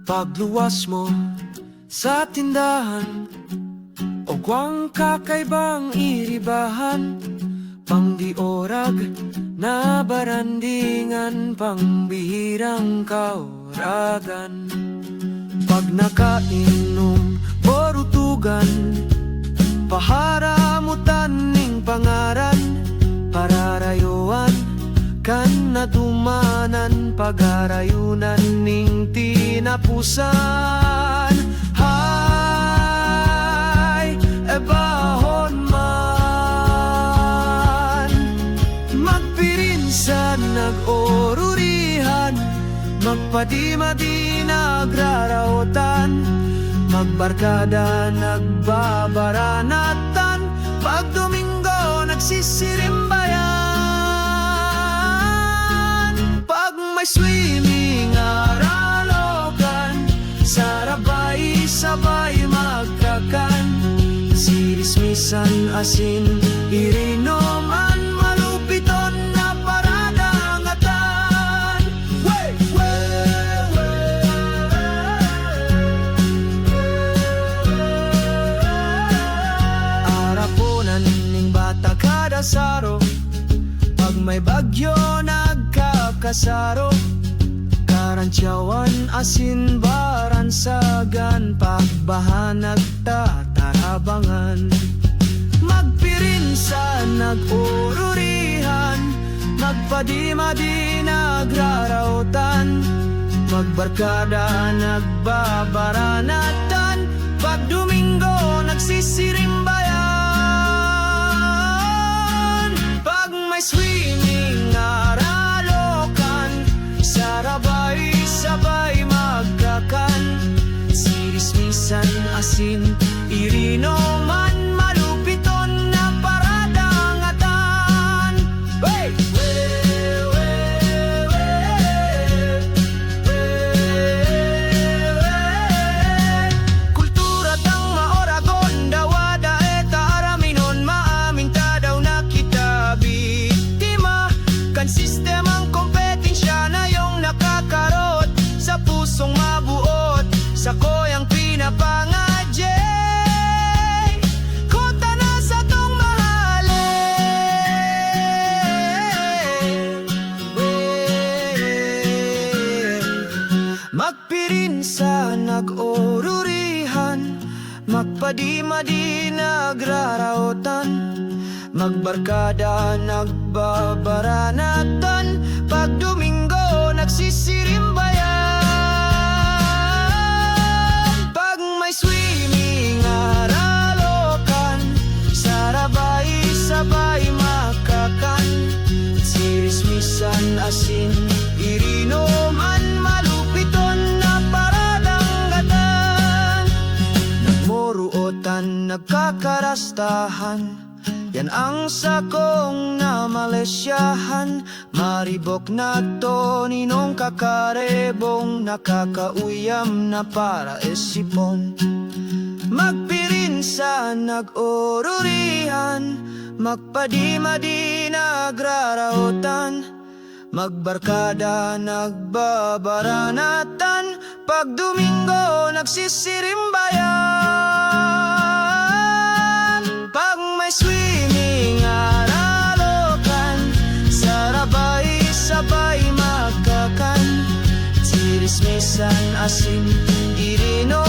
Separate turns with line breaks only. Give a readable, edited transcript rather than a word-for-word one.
Pagluwas mo sa tindahan o guwang kakaibang iribahan, pangdiorag na barandingan, pangbihirang kauragan. Pag nakainom o rutugan, paharamutan ning pangaran, pararayuan kan nadumanan, pagarayunan ning tinapusan. Hay, ebahon man, magpirinsan, nag-orurihan, magpadimadi, nagrarautan, magbarkada, nagbabaranatan, pag Domingo, nagsisirimbayan. Pag may swimming, aralogan, sarabay-sabay magkakan, sirismisan, asin, irinuman, malupiton na paradangatan. Wey! Araponan ning bata kada saro, pag may bagyo nagkakasaro, karantyawan, asin, baransagan, pagbaha nagtatarabangan, magpirinsan, nag-ururihan, magpadimadi, nagrarautan, magbarkada, nagbabaranatan, pag Domingo, nagsisirimbayan. Pag may swimming, aralokan, sarabay-sabay magkakan, sirismisan, asin, irinuman, malupiton na paradangatan. Hey! Kultura tang maoragon, dawada eta araminon, maaming tadaw na kita biktima, kan sistemang kompetensya na yung nakakarot sa pusong mabuot, sa koyang pinapangadye, kota na sa tong mahalin. Magpirinsa, nag-orurihan, magpadimadi, nagrarautan, magbarkada, nagbabaranatan, pag Domingo, nagsisirimbayan. Pag may swimming, aralokan, sarabay-sabay makakan, sirismisan, asin, irinuman, malupiton na paradangatan, nagmuruotan, nagkakarastahan, yan ang sakong na Malaysiahan, maribok na to, ninong kakarebong, nakakauyam na para esipon. Magpirinsa, nag-orurihan, magpadimadi, nagrarautan, magbarkada, nagbabaranatan, pag Domingo, nagsisirimbayan. Pag may swimming, aralokan, sarabay-sabay magkakan, sirismisan, asin, irino